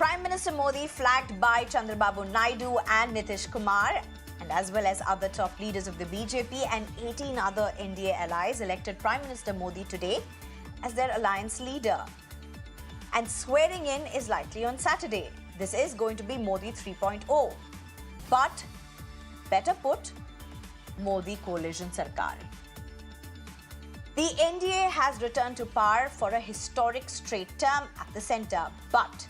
Prime Minister Modi, flagged by Chandrababu Naidu and Nitish Kumar, and as well as other top leaders of the BJP and 18 other NDA allies, elected Prime Minister Modi today as their alliance leader. And swearing in is likely on Saturday. This is going to be Modi 3.0. But, better put, Modi coalition Sarkar. The NDA has returned to power for a historic straight term at the centre, but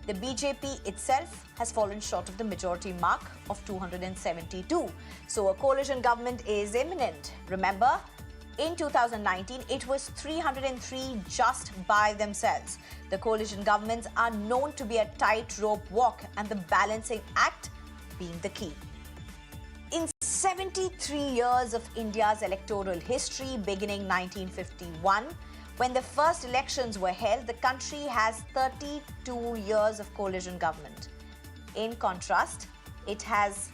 the BJP itself has fallen short of the majority mark of 272. So a coalition government is imminent. Remember, in 2019, it was 303 just by themselves. The coalition governments are known to be a tightrope walk, and the balancing act being the key. In 73 years of India's electoral history, beginning 1951, when the first elections were held, the country has 32 years of coalition government. In contrast, it has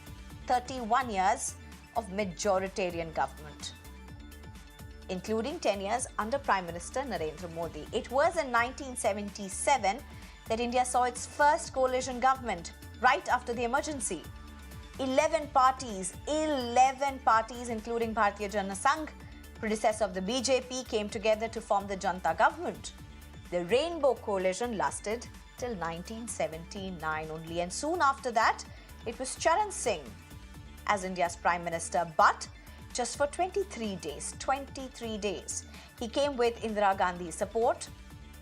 31 years of majoritarian government, including 10 years under Prime Minister Narendra Modi. It was in 1977 that India saw its first coalition government, right after the emergency. 11 parties, including Bharatiya Janata Sangh, predecessor of the BJP, came together to form the Janata government. The Rainbow Coalition lasted till 1979 only, and soon after that, it was Charan Singh as India's Prime Minister, but just for 23 days. 23 days. He came with Indira Gandhi's support,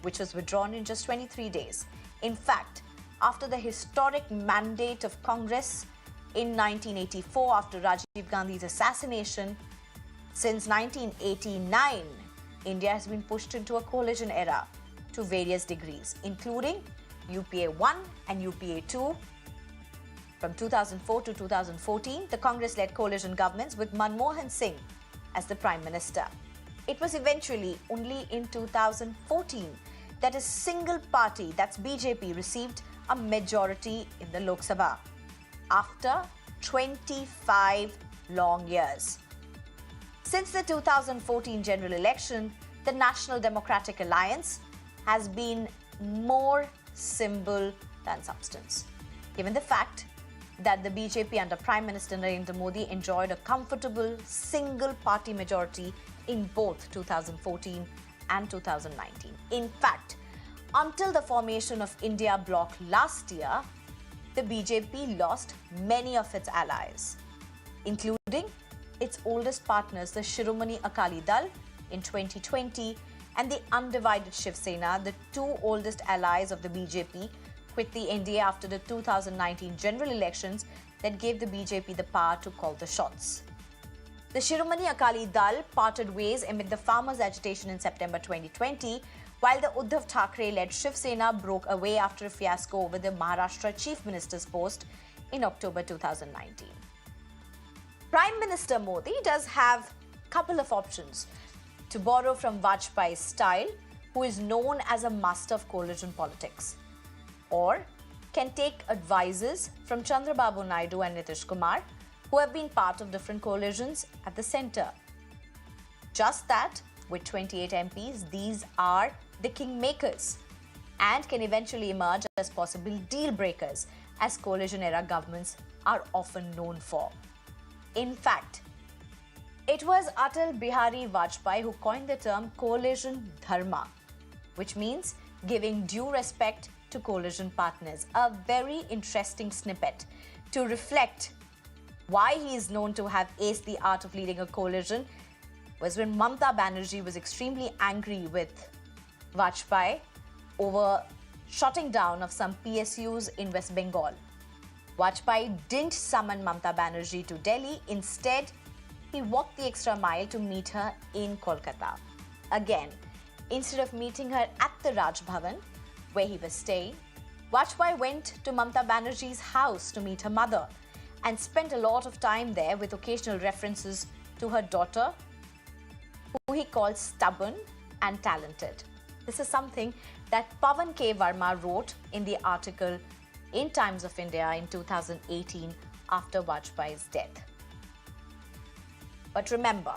which was withdrawn in just 23 days. In fact, after the historic mandate of Congress in 1984, after Rajiv Gandhi's assassination, since 1989, India has been pushed into a coalition era to various degrees, including UPA 1 and UPA 2. From 2004 to 2014, the Congress-led coalition governments with Manmohan Singh as the Prime Minister. It was eventually only in 2014 that a single party, that's BJP, received a majority in the Lok Sabha after 25 long years. Since the 2014 general election, the National Democratic Alliance has been more symbol than substance, given the fact that the BJP under Prime Minister Narendra Modi enjoyed a comfortable single-party majority in both 2014 and 2019. In fact, until the formation of India bloc last year, the BJP lost many of its allies, including its oldest partners, the Shiromani Akali Dal in 2020 and the undivided Shiv Sena, the two oldest allies of the BJP, quit the NDA after the 2019 general elections that gave the BJP the power to call the shots. The Shiromani Akali Dal parted ways amid the farmers' agitation in September 2020, while the Uddhav Thackeray-led Shiv Sena broke away after a fiasco over the Maharashtra Chief Minister's post in October 2019. Prime Minister Modi does have a couple of options to borrow from Vajpayee's style, who is known as a master of coalition politics, or can take advices from Chandrababu Naidu and Nitish Kumar, who have been part of different coalitions at the centre. Just that, with 28 MPs, these are the kingmakers and can eventually emerge as possible deal breakers, as coalition-era governments are often known for. In fact, it was Atal Bihari Vajpayee who coined the term coalition dharma, which means giving due respect to coalition partners. A very interesting snippet to reflect why he is known to have aced the art of leading a coalition was when Mamata Banerjee was extremely angry with Vajpayee over shutting down of some PSUs in West Bengal. Vajpayee didn't summon Mamata Banerjee to Delhi. Instead, he walked the extra mile to meet her in Kolkata. Again, instead of meeting her at the Raj Bhavan, where he was staying, Vajpayee went to Mamata Banerjee's house to meet her mother and spent a lot of time there, with occasional references to her daughter, who he called stubborn and talented. This is something that Pawan K. Verma wrote in the article in Times of India in 2018 after Vajpayee's death. But remember,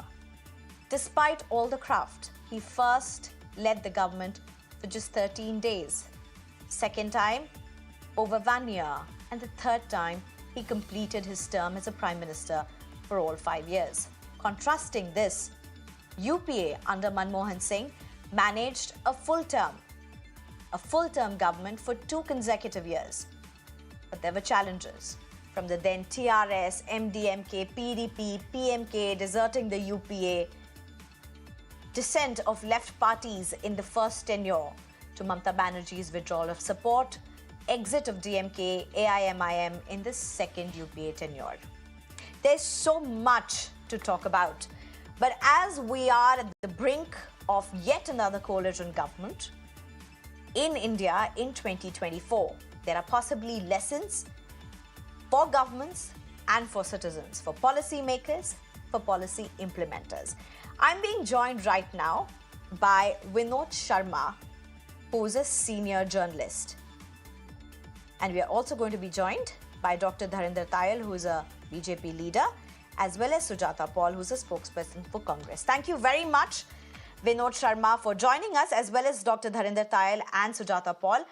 despite all the craft, he first led the government for just 13 days. Second time, over 1 year, and the third time he completed his term as a Prime Minister for all 5 years. Contrasting this, UPA under Manmohan Singh managed a full term government for 2 consecutive years. But there were challenges from the then TRS, MDMK, PDP, PMK deserting the UPA, dissent of left parties in the first tenure to Mamata Banerjee's withdrawal of support, exit of DMK, AIMIM in the second UPA tenure. There's so much to talk about. But as we are at the brink of yet another coalition government in India in 2024, there are possibly lessons for governments and for citizens, for policymakers, for policy implementers. I'm being joined right now by Vinod Sharma, who's a senior journalist. And we are also going to be joined by Dr. Dharinder Tayal, who is a BJP leader, as well as Sujata Paul, who's a spokesperson for Congress. Thank you very much, Vinod Sharma, for joining us, as well as Dr. Dharinder Tayal and Sujata Paul.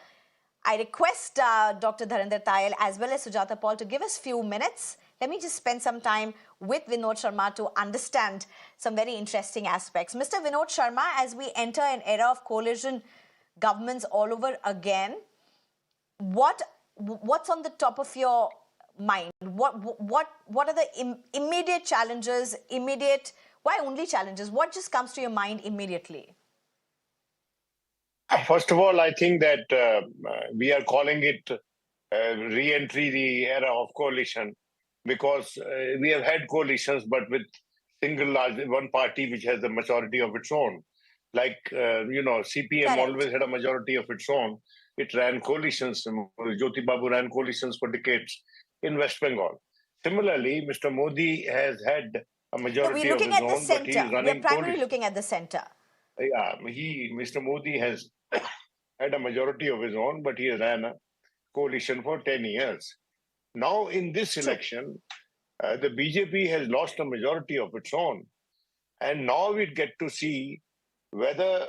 I request Dr. Dharinder Tayal as well as Sujata Paul to give us a few minutes. Let me just spend some time with Vinod Sharma to understand some very interesting aspects. Mr. Vinod Sharma, as we enter an era of coalition governments all over again, what's on the top of your mind? What are the immediate challenges? Why only challenges? What just comes to your mind immediately? First of all, I think that we are calling it re-entry, the era of coalition, because we have had coalitions, but with one party which has a majority of its own. Like, CPM Correct. Always had a majority of its own. It ran coalitions. Jyotibabu ran coalitions for decades in West Bengal. Similarly, Mr. Modi has had a majority of his own, but he is running We're primarily looking at the center. Yeah, Mr. Modi has had a majority of his own, but he ran a coalition for 10 years. Now, in this election, the BJP has lost a majority of its own. And now we get to see whether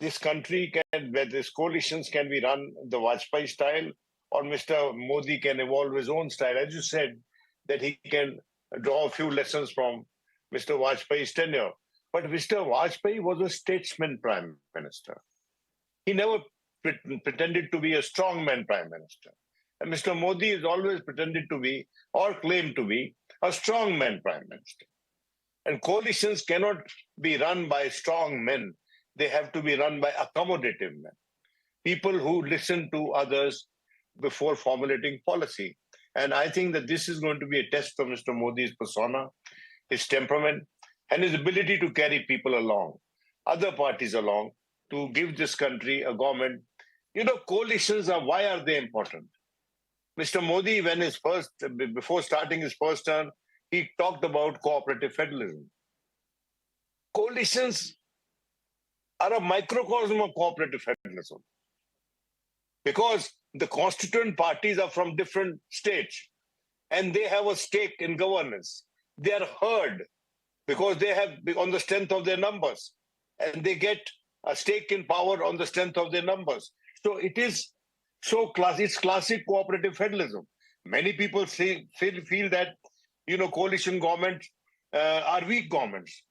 this country whether these coalitions can be run the Vajpayee style, or Mr. Modi can evolve his own style. As you said, that he can draw a few lessons from Mr. Vajpayee's tenure. But Mr. Vajpayee was a statesman prime minister. He never pretended to be a strongman prime minister. And Mr. Modi has always pretended to be, or claimed to be, a strongman prime minister. And coalitions cannot be run by strong men. They have to be run by accommodative men. People who listen to others before formulating policy. And I think that this is going to be a test of Mr. Modi's persona, his temperament, and his ability to carry people along, other parties along, to give this country a government. Coalitions why are they important? Mr. Modi, before starting his first term, he talked about cooperative federalism. Coalitions are a microcosm of cooperative federalism, because the constituent parties are from different states and they have a stake in governance. They are heard because they have, on the strength of their numbers, and they get a stake in power on the strength of their numbers. So it is it's classic cooperative federalism. Many people feel that coalition governments are weak governments.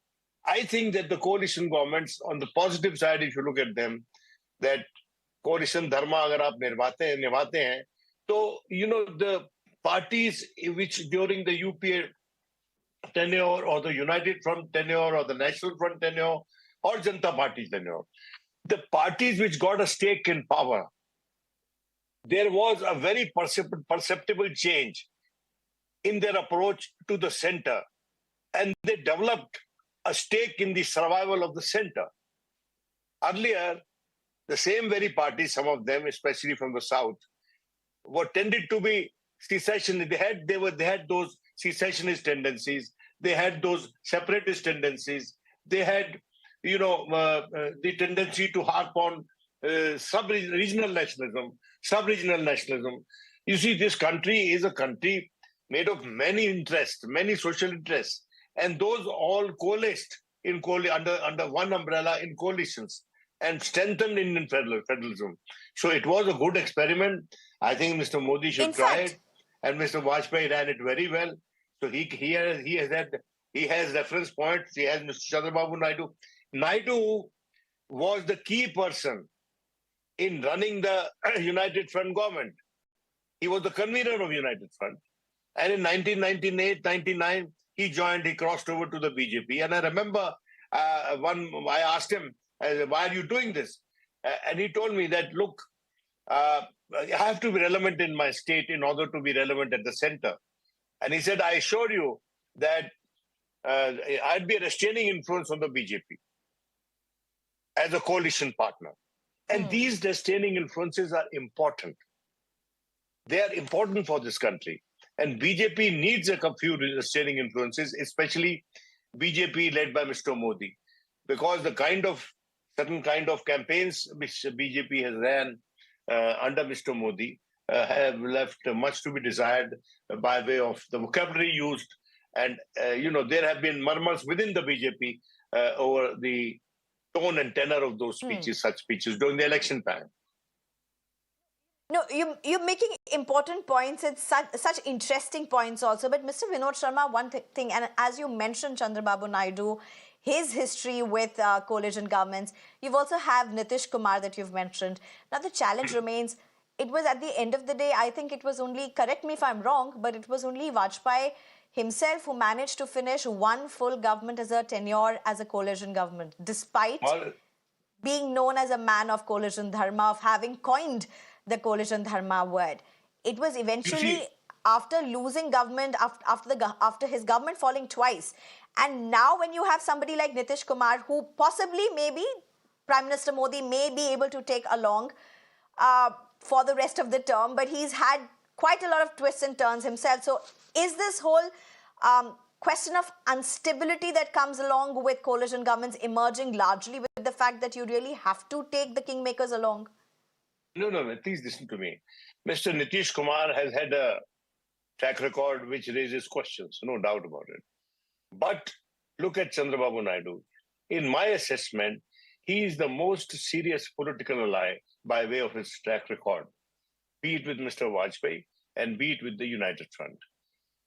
I think that the coalition governments, on the positive side, if you look at them, that coalition dharma agar aap nivate hain, so the parties which during the UPA tenure, or the United Front tenure, or the National Front tenure, or Janata Party tenure, the parties which got a stake in power, there was a very perceptible change in their approach to the center, and they developed a stake in the survival of the center. Earlier, the same very parties, some of them, especially from the south, were tended to be secessionist. They had those secessionist tendencies. They had those separatist tendencies. They had, the tendency to harp on sub-regional nationalism. You see, this country is a country made of many interests, many social interests, and those all coalesced under one umbrella in coalitions. and strengthen Indian federalism. So it was a good experiment. I think Mr. Modi should try it, and Mr. Vajpayee ran it very well. So he has reference points. He has Mr. Chandrababu Naidu. Naidu was the key person in running the United Front government. He was the convener of United Front. And in 1998, 99, he crossed over to the BJP. And I remember I asked him, why are you doing this? And he told me that, look, I have to be relevant in my state in order to be relevant at the center. And he said, I assure you that I'd be a restraining influence on the BJP as a coalition partner. And these restraining influences are important. They are important for this country. And BJP needs a few restraining influences, especially BJP led by Mr. Modi, because the certain kind of campaigns which BJP has ran under Mr. Modi have left much to be desired by way of the vocabulary used. And, there have been murmurs within the BJP over the tone and tenor of those speeches, such speeches during the election time. No, you're making important points. It's such interesting points also. But Mr. Vinod Sharma, one thing, and as you mentioned Chandrababu Naidu, his history with coalition governments, you've also have Nitish Kumar that you've mentioned. Now the challenge remains, it was at the end of the day, I think it was only, correct me if I'm wrong, but it was only Vajpayee himself who managed to finish one full government as a tenure as a coalition government, despite being known as a man of coalition dharma, of having coined the coalition dharma word. It was eventually after losing government, after his government falling twice. And now when you have somebody like Nitish Kumar, who possibly maybe Prime Minister Modi may be able to take along for the rest of the term, but he's had quite a lot of twists and turns himself. So is this whole question of instability that comes along with coalition governments emerging largely with the fact that you really have to take the kingmakers along? No, please listen to me. Mr. Nitish Kumar has had a track record which raises questions, no doubt about it. But look at Chandrababu Naidu. In my assessment, he is the most serious political ally by way of his track record, be it with Mr. Vajpayee and be it with the United Front.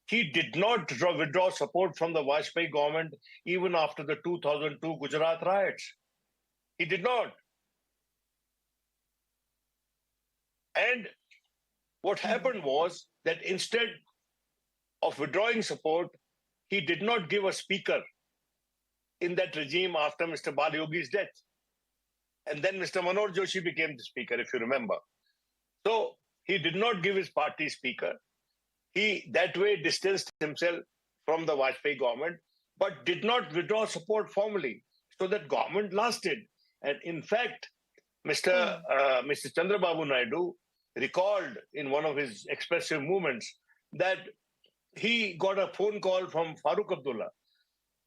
He did not withdraw support from the Vajpayee government even after the 2002 Gujarat riots. He did not. And what happened was that instead of withdrawing support, he did not give a speaker in that regime after Mr. Bal Yogi's death. And then Mr. Manoj Joshi became the speaker, if you remember. So he did not give his party speaker. He that way distanced himself from the Vajpayee government, but did not withdraw support formally. So that government lasted. And in fact, Mr. Chandrababu Naidu recalled in one of his expressive movements that he got a phone call from Farooq Abdullah.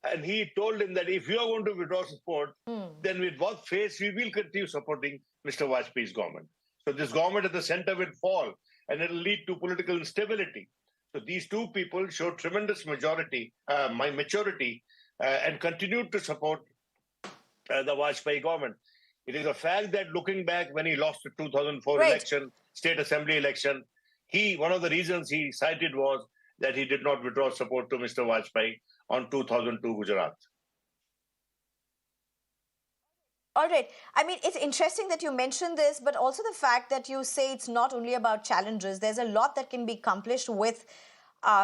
And he told him that if you are going to withdraw support, then with what face we will continue supporting Mr. Vajpayee's government. So this government at the center will fall and it will lead to political instability. So these two people showed tremendous maturity and continued to support the Vajpayee government. It is a fact that looking back when he lost the 2004 election, state assembly election, one of the reasons he cited was that he did not withdraw support to Mr. Vajpayee on 2002 Gujarat. All right. I mean, it's interesting that you mentioned this, but also the fact that you say it's not only about challenges. There's a lot that can be accomplished with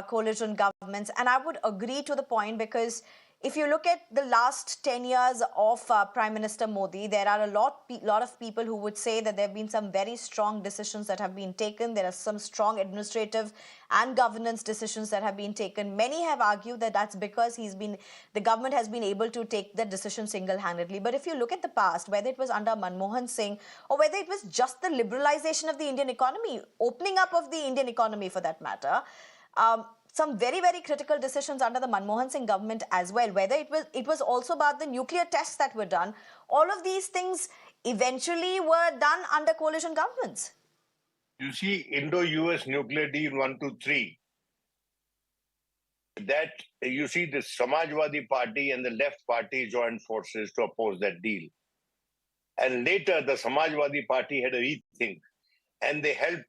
coalition governments. And I would agree to the point, because if you look at the last 10 years of Prime Minister Modi, there are a lot of people who would say that there have been some very strong decisions that have been taken. There are some strong administrative and governance decisions that have been taken. Many have argued that that's because the government has been able to take the decision single-handedly. But if you look at the past, whether it was under Manmohan Singh or whether it was just the liberalization of the Indian economy, opening up of the Indian economy for that matter, some very, very critical decisions under the Manmohan Singh government as well, whether it was also about the nuclear tests that were done. All of these things eventually were done under coalition governments. You see, Indo-US nuclear deal 123, that you see the Samajwadi Party and the left party joined forces to oppose that deal. And later, the Samajwadi Party had a rethink, and they helped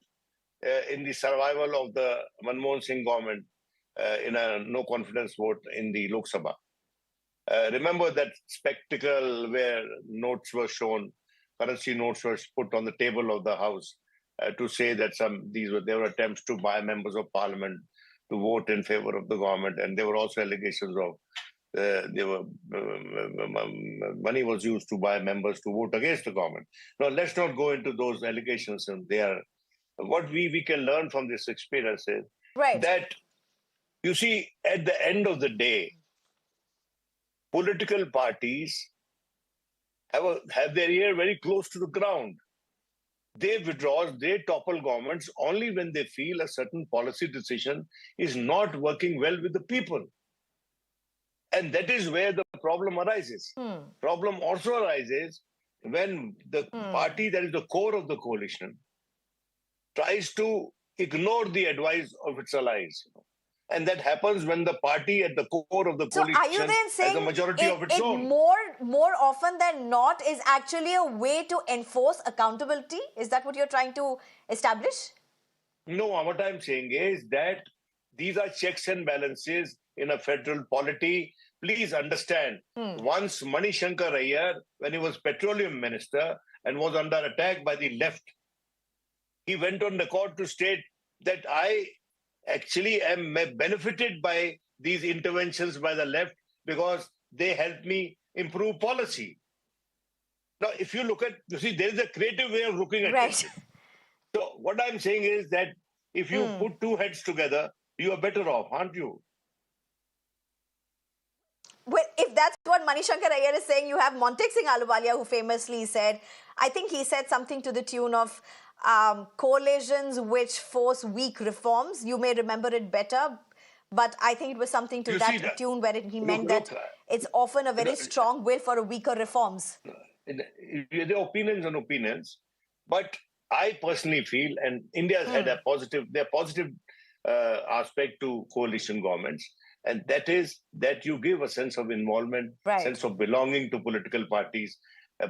in the survival of the Manmohan Singh government in a no confidence vote in the Lok Sabha. Remember that spectacle where notes were shown, currency notes were put on the table of the House to say that there were attempts to buy members of parliament to vote in favor of the government, and there were also allegations of money was used to buy members to vote against the government. Now, let's not go into those allegations. And they are what we can learn from this experience is that, you see, at the end of the day, political parties have their ear very close to the ground. They withdraw, they topple governments only when they feel a certain policy decision is not working well with the people. And that is where the problem arises. Problem also arises when the party that is the core of the coalition tries to ignore the advice of its allies. And that happens when the party at the core of the coalition are you then saying has a majority of its own. More often than not is actually a way to enforce accountability? Is that what you're trying to establish? No, what I'm saying is that these are checks and balances in a federal polity. Please understand, once Mani Shankar Iyer, when he was petroleum minister and was under attack by the left, he went on record to state that I actually am benefited by these interventions by the left because they help me improve policy. Now, if you look at, you see, there is a creative way of looking at it. So what I'm saying is that if you put two heads together, you are better off, aren't you? Well, if that's what Mani Shankar Iyer is saying, you have Montek Singh Ahluwalia, who famously said, I think he said something to the tune of coalitions which force weak reforms. You may remember it better, but I think it was something to that tune where he meant that it's often a very strong will for a weaker reforms. There are opinions and opinions, but I personally feel, and India has had a positive aspect to coalition governments, and that is that you give a sense of involvement, sense of belonging to political parties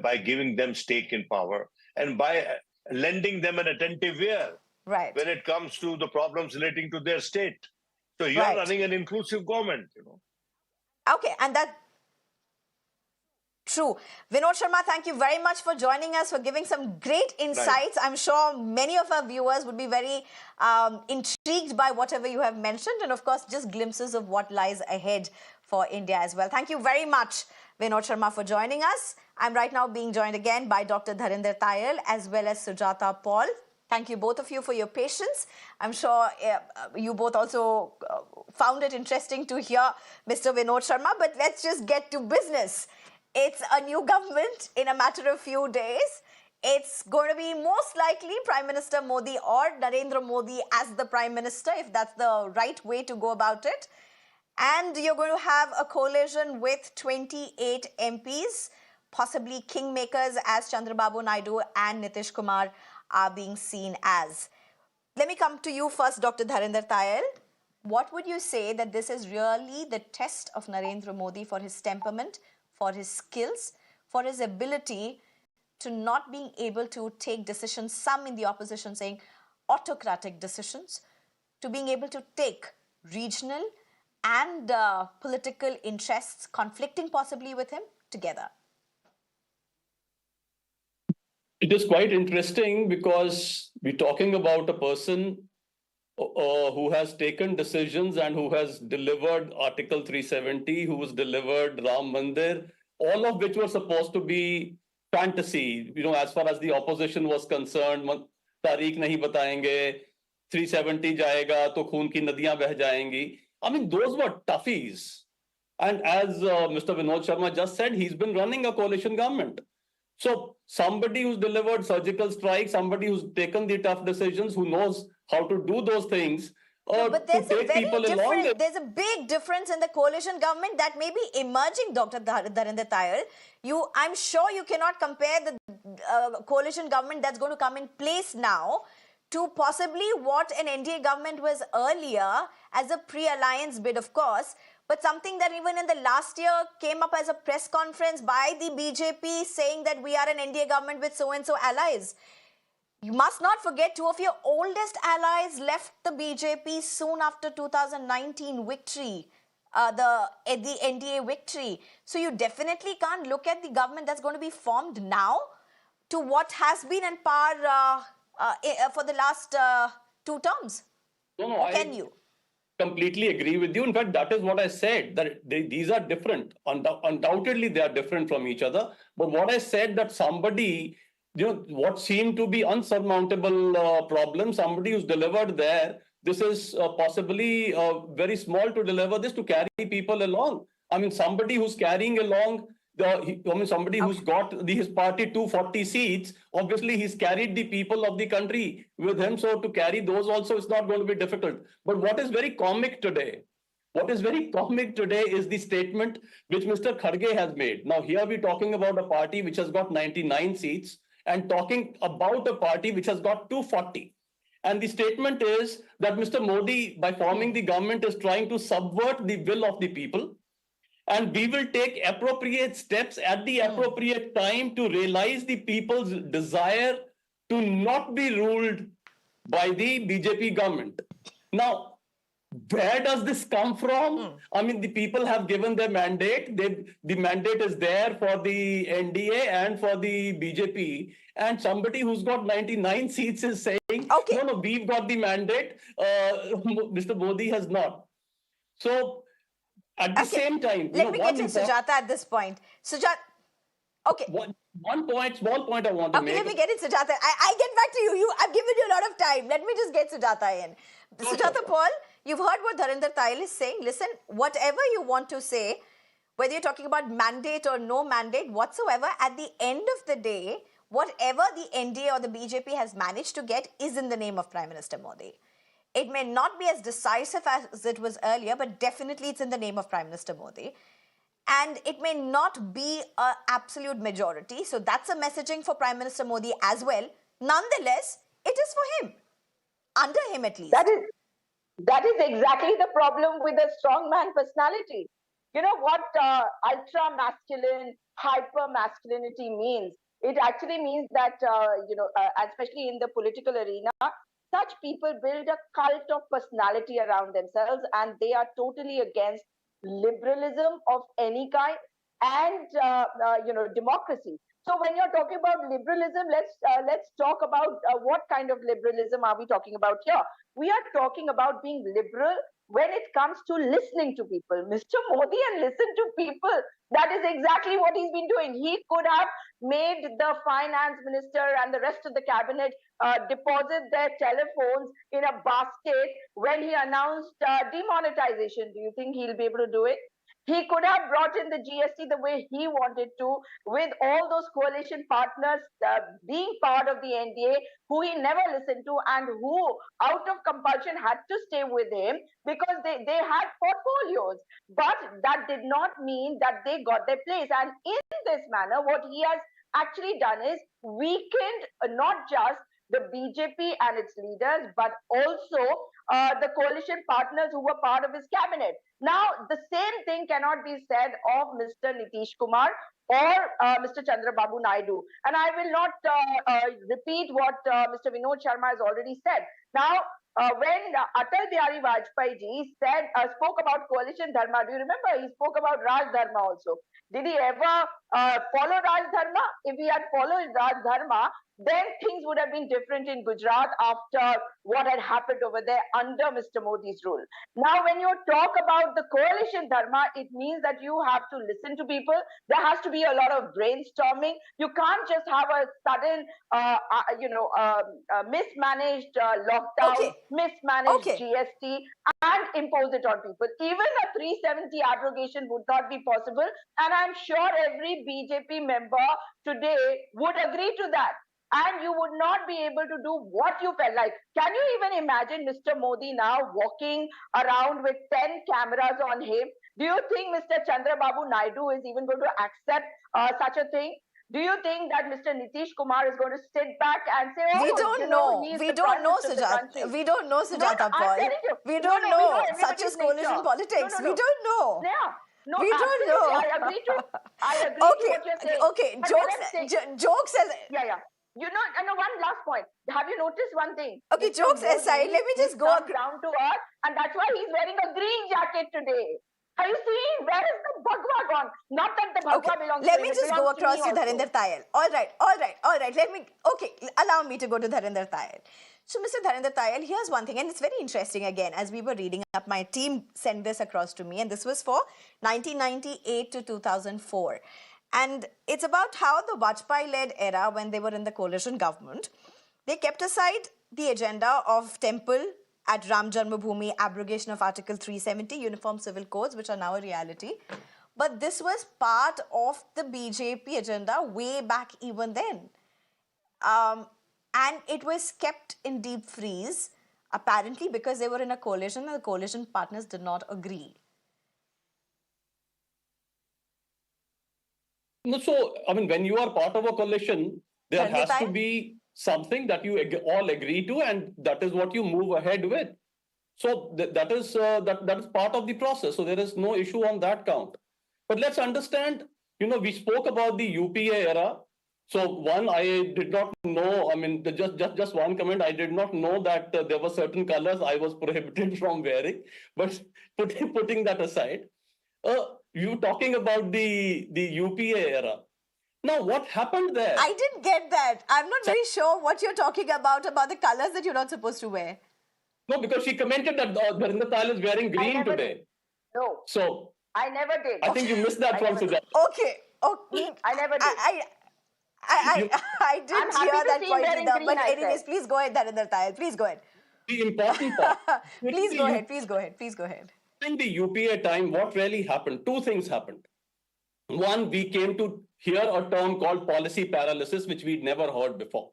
by giving them stake in power and by lending them an attentive ear when it comes to the problems relating to their state. So you are running an inclusive government, Okay, and that true. Vinod Sharma, thank you very much for joining us, for giving some great insights. I'm sure many of our viewers would be very intrigued by whatever you have mentioned, and of course, just glimpses of what lies ahead for India as well. Thank you very much, Vinod Sharma, for joining us. I'm right now being joined again by Dr. Dharinder Tayal as well as Sujata Paul. Thank you both of you for your patience. I'm sure you both also found it interesting to hear Mr. Vinod Sharma, but let's just get to business. It's a new government in a matter of few days. It's going to be most likely Prime Minister Modi or Narendra Modi as the Prime Minister, if that's the right way to go about it. And you're going to have a coalition with 28 MPs, possibly kingmakers as Chandrababu Naidu and Nitish Kumar are being seen as. Let me come to you first, Dr. Dharinder Tayal. What would you say that this is really the test of Narendra Modi for his temperament, for his skills, for his ability to not being able to take decisions, some in the opposition saying autocratic decisions, to being able to take regional and political interests conflicting possibly with him together? It is quite interesting because we're talking about a person who has taken decisions and who has delivered Article 370, who has delivered Ram Mandir, all of which were supposed to be fantasy. As far as the opposition was concerned, तारीख नहीं बताएंगे, 370 जाएगा तो खून की नदियां बह जाएंगी. I mean, those were toughies. And as Mr. Vinod Sharma just said, he's been running a coalition government. So somebody who's delivered surgical strikes, somebody who's taken the tough decisions, who knows how to do those things, but there's there's a big difference in the coalition government that may be emerging, Dr. Dharinder Tayal. I'm sure you cannot compare the coalition government that's going to come in place now to possibly what an NDA government was earlier as a pre-alliance bid, of course. but something that even in the last year came up as a press conference by the BJP saying that we are an NDA government with so-and-so allies. You must not forget two of your oldest allies left the BJP soon after 2019 victory, the NDA victory. So you definitely can't look at the government that's going to be formed now to what has been in power for the last 2 terms. No, Or can you? Completely agree with you. In fact, that is what I said, that these are different. Undoubtedly, they are different from each other. But what I said, that somebody, what seemed to be unsurmountable problem, somebody who's delivered there, this is possibly very small to deliver this, to carry people along. I mean, somebody who's carrying along somebody who's got his party 240 seats, obviously he's carried the people of the country with him. So to carry those also is not going to be difficult. But what is very comic today is the statement which Mr. Kharge has made. Now, here we're talking about a party which has got 99 seats and talking about a party which has got 240. And the statement is that Mr. Modi, by forming the government, is trying to subvert the will of the people. And we will take appropriate steps at the appropriate time to realize the people's desire to not be ruled by the BJP government. Now, where does this come from? I mean, the people have given their mandate. The mandate is there for the NDA and for the BJP. And somebody who's got 99 seats is saying, no, we've got the mandate. Mr. Modi has not. So, at the same time, let me get to Sujata at this point. Sujata, okay. Small point I want to make. Okay, let me get it, Sujata. I get back to you. I've given you a lot of time. Let me just get Sujata in. Sujata Paul, you've heard what Dharinder Tayal is saying. Listen, whatever you want to say, whether you're talking about mandate or no mandate whatsoever, at the end of the day, whatever the NDA or the BJP has managed to get is in the name of Prime Minister Modi. It may not be as decisive as it was earlier, but definitely it's in the name of Prime Minister Modi. And it may not be an absolute majority. So that's a messaging for Prime Minister Modi as well. Nonetheless, it is for him. Under him at least. That is exactly the problem with the strongman personality. You know what ultra-masculine, hyper-masculinity means? It actually means that, especially in the political arena, such people build a cult of personality around themselves, and they are totally against liberalism of any kind and democracy. So when you're talking about liberalism, let's talk about what kind of liberalism are we talking about here? We are talking about being liberal when it comes to listening to people. Mr. Modi and listen to people. That is exactly what he's been doing. He could have made the finance minister and the rest of the cabinet deposit their telephones in a basket when he announced demonetization. Do you think he'll be able to do it? He could have brought in the GST the way he wanted to, with all those coalition partners being part of the NDA, who he never listened to and who, out of compulsion, had to stay with him because they had portfolios. But that did not mean that they got their place. And in this manner, what he has actually done is weakened not just the BJP and its leaders, but also the coalition partners who were part of his cabinet. Now, the same thing cannot be said of Mr. Nitish Kumar or Mr. Chandrababu Naidu. And I will not repeat what Mr. Vinod Sharma has already said. Now, when Atal Bihari Vajpayee ji spoke about coalition dharma, do you remember? He spoke about Raj Dharma also. Did he ever follow Raj Dharma? If he had followed Raj Dharma, then things would have been different in Gujarat after what had happened over there under Mr. Modi's rule. Now, when you talk about the coalition dharma, it means that you have to listen to people. There has to be a lot of brainstorming. You can't just have a sudden, mismanaged lockdown, mismanaged GST, and impose it on people. Even a 370 abrogation would not be possible. And I'm sure every BJP member today would agree to that. And you would not be able to do what you felt like. Can you even imagine Mr. Modi now walking around with 10 cameras on him? Do you think Mr. Chandrababu Naidu is even going to accept such a thing? Do you think that Mr. Nitish Kumar is going to sit back and say, oh, We don't know. he is We the don't Prime know, Minister of the country? Sujata. We don't know, Sujata I'm Paul. telling you. We No, don't we know. know Such everybody's is coalition nature. politics. No. We don't know. Yeah. No, We don't absolutely. know. I agree to what you're saying. Okay. But Jokes. when I'm saying, Jokes. yeah. You know, and one last point. Have you noticed one thing? Okay, Mr. jokes aside, let me just he's go come down to earth, and that's why he's wearing a green jacket today. Have you seen? Where is the Bhagwa gone? Not that the Bhagwa belongs Let to me him. just go across to Dharinder Tayal. All right. Allow me to go to Dharinder Tayal. So, Mr. Dharinder Tayal, here's one thing, and it's very interesting again. As we were reading up, my team sent this across to me, and this was for 1998 to 2004. And it's about how the Vajpayee-led era, when they were in the coalition government, they kept aside the agenda of temple at Ram Janmabhoomi, abrogation of Article 370, Uniform Civil Codes, which are now a reality. But this was part of the BJP agenda way back even then. And it was kept in deep freeze, apparently because they were in a coalition and the coalition partners did not agree. No, so, I mean, when you are part of a coalition, there Dharinder has to Tayal? be something that you all agree to, and that is what you move ahead with. So that is part of the process. So there is no issue on that count. But let's understand, we spoke about the UPA era. So one, I did not know, I mean, just one comment, I did not know that there were certain colors I was prohibited from wearing. But putting that aside, you talking about the UPA era. Now, what happened there? I didn't get that. I'm not very sure what you're talking about the colors that you're not supposed to wear. No, because she commented that Dharinder Tayal is wearing green today. Did. No. So I never did. I think you missed that from Sujata. Okay. I never did. I didn't hear that point either. But anyways, please go ahead, Dharinder Tayal. Please go ahead. The important part. Please go ahead. In the UPA time, what really happened? Two things happened. One, we came to hear a term called policy paralysis, which we'd never heard before.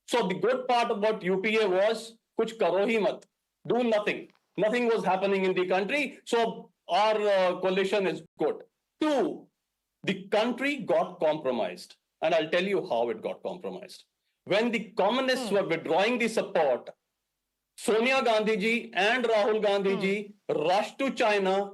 So the good part about UPA was, kuch karo hi mat, do nothing. Nothing was happening in the country, so our coalition is good. Two, the country got compromised. And I'll tell you how it got compromised. When the communists were withdrawing the support, Sonia Gandhi ji and Rahul Gandhi ji rushed to China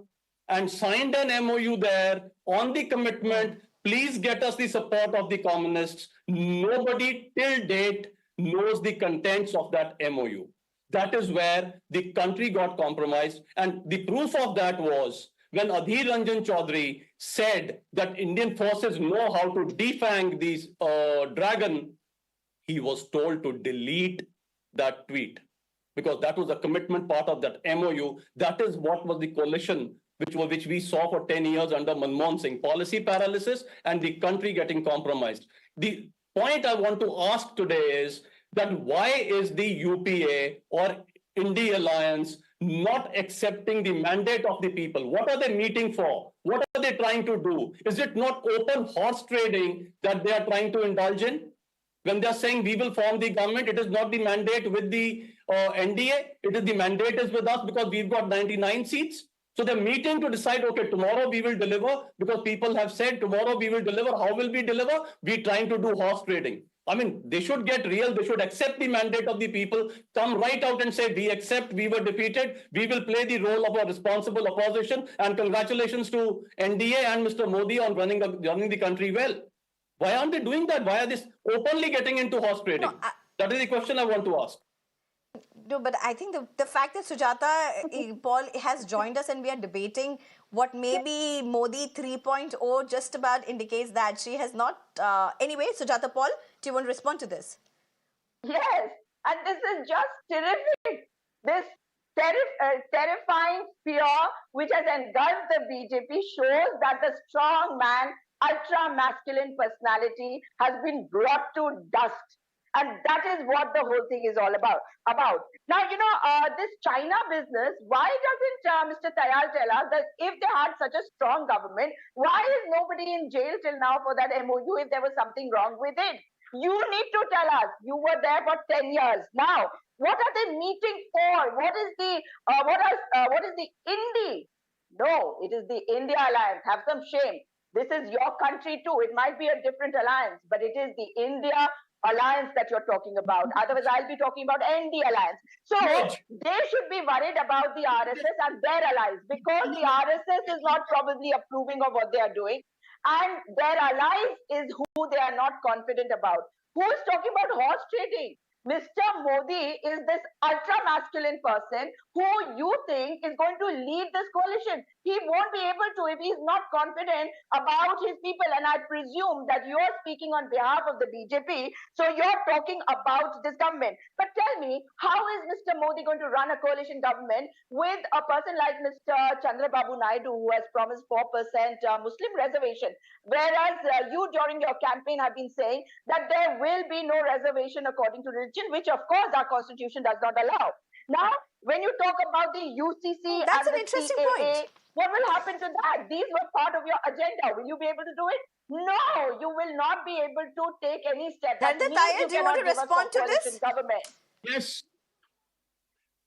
and signed an MOU there on the commitment, please get us the support of the communists. Nobody till date knows the contents of that MOU. That is where the country got compromised. And the proof of that was when Adhir Ranjan Chaudhary said that Indian forces know how to defang these dragon, he was told to delete that tweet because that was a commitment part of that MOU. That is what was the coalition which we saw for 10 years under Manmohan Singh. Policy paralysis and the country getting compromised. The point I want to ask today is that why is the UPA or India Alliance not accepting the mandate of the people? What are they meeting for? What are they trying to do? Is it not open horse trading that they are trying to indulge in? When they are saying we will form the government, it is not the mandate with the NDA. It is the mandate is with us because we've got 99 seats. So they're meeting to decide, okay, tomorrow we will deliver because people have said tomorrow we will deliver. How will we deliver? We're trying to do horse trading. I mean, they should get real. They should accept the mandate of the people, come right out and say, we accept, we were defeated. We will play the role of a responsible opposition. And congratulations to NDA and Mr. Modi on running the country well. Why aren't they doing that? Why are they openly getting into horse trading? No, that is the question I want to ask. No, but I think the fact that Sujata Paul has joined us and we are debating what maybe Modi 3.0 just about indicates that she has not. Anyway, Sujata Paul, do you want to respond to this? Yes, and this is just terrific. This terrifying fear which has engulfed the BJP shows that the strong man, ultra-masculine personality has been brought to dust. And that is what the whole thing is all about. Now, this China business, why doesn't Mr. Tayal tell us that if they had such a strong government, why is nobody in jail till now for that MOU if there was something wrong with it? You need to tell us. You were there for 10 years. Now, what are they meeting for? What is the Indie? No, it is the India Alliance. Have some shame. This is your country too. It might be a different alliance, but it is the India alliance that you're talking about. Otherwise, I'll be talking about ND alliance. So they should be worried about the RSS and their allies, because the RSS is not probably approving of what they are doing, and their allies is who they are not confident about. Who is talking about horse trading? Mr. Modi is this ultra-masculine person who you think is going to lead this coalition. He won't be able to if he's not confident about his people. And I presume that you're speaking on behalf of the BJP, so you're talking about this government. But tell me, how is Mr. Modi going to run a coalition government with a person like Mr. Chandrababu Naidu, who has promised 4% Muslim reservation, whereas you during your campaign have been saying that there will be no reservation according to religion, which of course our constitution does not allow. Now, when you talk about the UCC That's and an the interesting CAA, point. what will happen to that? These were part of your agenda. Will you be able to do it? No, you will not be able to take any step. Dharinder Tayal, do you want to respond to this? Government. Yes.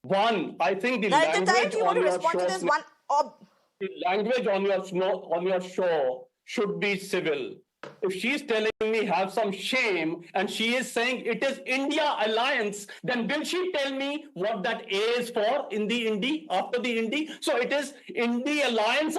One, I think the Dharinder Tayal, language do you want on to your respond to this show, one? the language on your show should be civil. If she's telling me have some shame and she is saying it is India alliance, then will she tell me what that A is for in the Indi, after the Indi? So it is India alliance.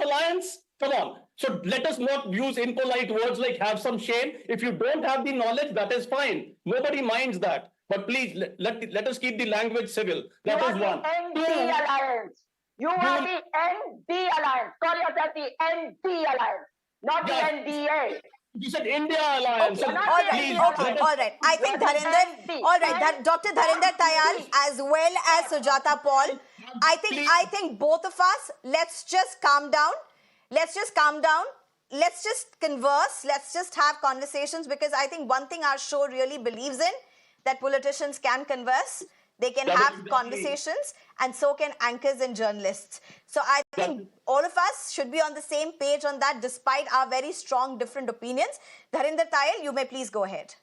Come on. So let us not use impolite words like have some shame. If you don't have the knowledge, that is fine. Nobody minds that. But please let us keep the language civil. That is one. ND alliance. You are the ND alliance. Call yourself the ND alliance, not the NDA. You said India alliance. Okay, all right. I think Dharinder, Dr. Dharinder Tayal as well as Sujata Paul, I think both of us, let's just calm down. Let's just converse. Let's just have conversations, because I think one thing our show really believes in, that politicians can converse, they can have conversations, and so can anchors and journalists. So I think all of us should be on the same page on that, despite our very strong different opinions. Dharinder Tayal, you may please go ahead.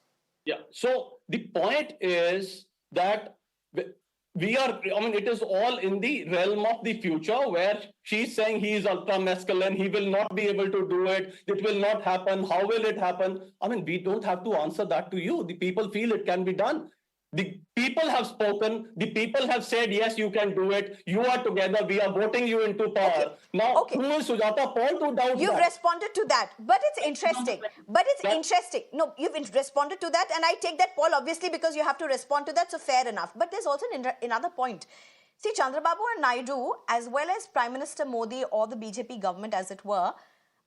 Yeah. So the point is that it is all in the realm of the future, where she's saying he is ultra-masculine, he will not be able to do it, it will not happen, how will it happen? We don't have to answer that to you. The people feel it can be done. The people have spoken, the people have said, yes, you can do it, you are together, we are voting you into power. Now, who is Sujata Paul to doubt You've responded to that, but it's interesting. No, you've responded to that, and I take that, Paul, obviously, because you have to respond to that, so fair enough. But there's also another point. See, Chandrababu and Naidu, as well as Prime Minister Modi or the BJP government, as it were,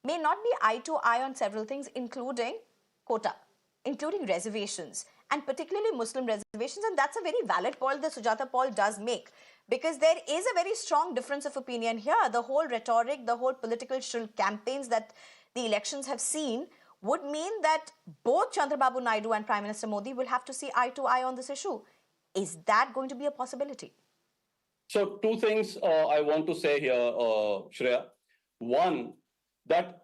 may not be eye to eye on several things, including quota, including reservations, and particularly Muslim reservations. And that's a very valid point that Sujata Paul does make, because there is a very strong difference of opinion here. The whole rhetoric, the whole political shrill campaigns that the elections have seen would mean that both Chandrababu Naidu and Prime Minister Modi will have to see eye to eye on this issue. Is that going to be a possibility? So two things I want to say here, Shreya. One, that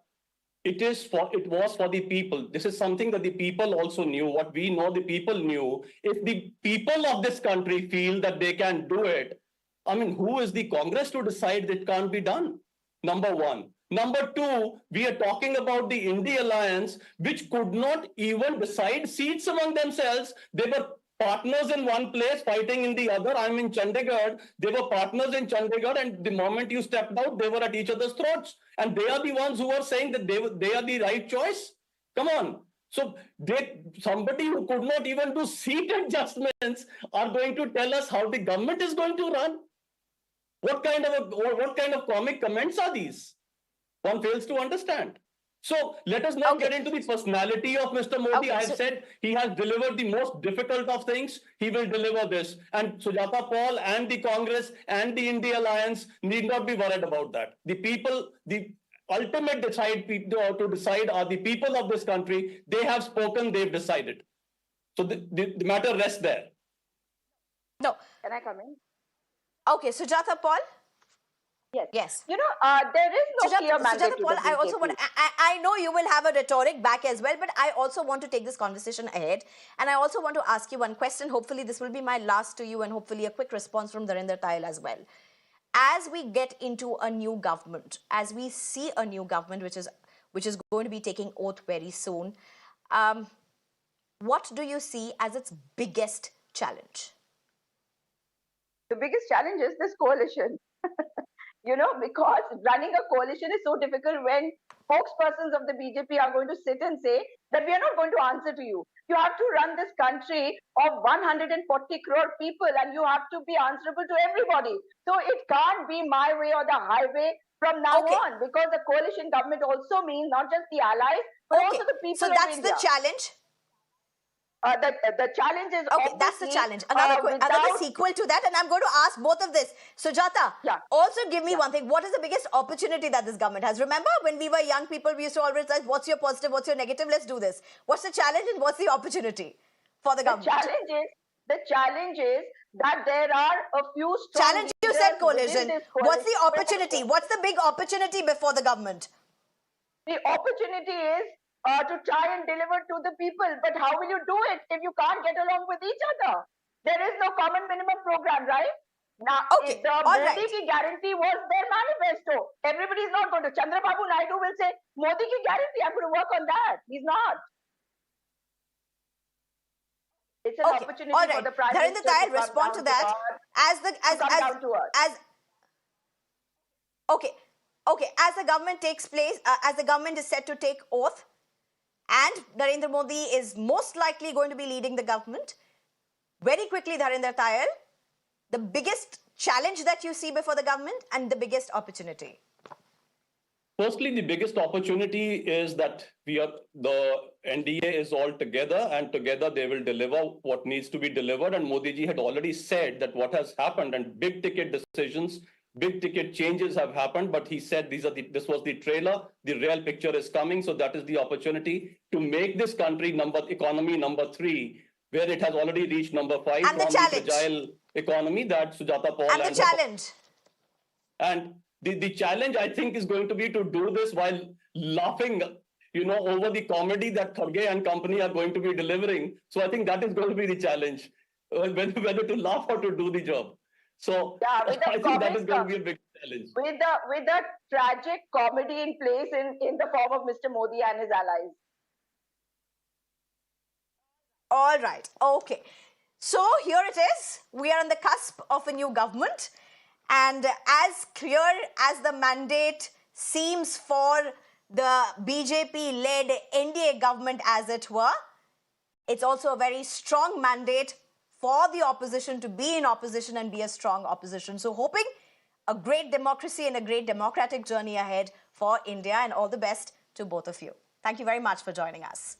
it was for the people. This is something that the people also knew. What we know, the people knew. If the people of this country feel that they can do it, who is the Congress to decide that it can't be done? Number one. Number two, we are talking about the India alliance, which could not even decide seats among themselves. They were partners in one place, fighting in the other. I'm in Chandigarh. They were partners in Chandigarh, and the moment you stepped out, they were at each other's throats. And they are the ones who are saying that they are the right choice. Come on. So somebody who could not even do seat adjustments are going to tell us how the government is going to run. What kind of comic comments are these? One fails to understand. So let us not get into the personality of Mr. Modi. I have said he has delivered the most difficult of things. He will deliver this. And Sujata Paul and the Congress and the India Alliance need not be worried about that. The people, the ultimate to decide are the people of this country. They have spoken, they've decided. So the matter rests there. No. Can I come in? Okay, Sujata Paul? Yes. There is no clear mandate Sujata Paul, I also want I know you will have a rhetoric back as well, but I also want to take this conversation ahead. And I also want to ask you one question. Hopefully, this will be my last to you, and hopefully a quick response from Dharinder Tayal as well. As we get into a new government, as we see a new government, which is which is going to be taking oath very soon. What do you see as its biggest challenge? The biggest challenge is this coalition. Because running a coalition is so difficult when spokespersons of the BJP are going to sit and say that we are not going to answer to you. You have to run this country of 140 crore people and you have to be answerable to everybody. So it can't be my way or the highway from now on, because the coalition government also means not just the allies, but also the people of India. So that's the challenge. The challenge is that's the challenge. Another sequel to that, and I'm going to ask both of this. Sujata, also give me one thing. What is the biggest opportunity that this government has? Remember, when we were young people, we used to always say, what's your positive, what's your negative? Let's do this. What's the challenge and what's the opportunity for the government? The challenge is that there are a few strong challenge. You said coalition. What's the opportunity? What's the big opportunity before the government? The opportunity is to try and deliver to the people. But how will you do it if you can't get along with each other? There is no common minimum program, right? Now, the Modi ki guarantee was their manifesto. Everybody is not going to. Chandrababu Naidu will say, Modi ki guarantee, I'm going to work on that. He's not. It's an opportunity for the Prime Minister Dharinder Tayal, respond to that. As the government takes place, as the government is set to take oath, and Narendra Modi is most likely going to be leading the government. Very quickly, Dharinder Tayal, the biggest challenge that you see before the government and the biggest opportunity. Firstly, the biggest opportunity is that the NDA is all together, and together they will deliver what needs to be delivered. And Modi ji had already said that what has happened and big ticket decisions, big ticket changes have happened, but he said this was the trailer, the real picture is coming. So that is the opportunity to make this country economy number 3, where it has already reached number 5 and from the fragile economy that Sujata Paul and the challenge. And the challenge, I think, is going to be to do this while laughing, over the comedy that Kharge and company are going to be delivering. So I think that is going to be the challenge, whether to laugh or to do the job. So I think that is going to be a big challenge. With a tragic comedy in place in the form of Mr. Modi and his allies. All right. Okay. So here it is. We are on the cusp of a new government. And as clear as the mandate seems for the BJP-led NDA government, as it were, it's also a very strong mandate for the opposition to be in opposition and be a strong opposition. So hoping a great democracy and a great democratic journey ahead for India, and all the best to both of you. Thank you very much for joining us.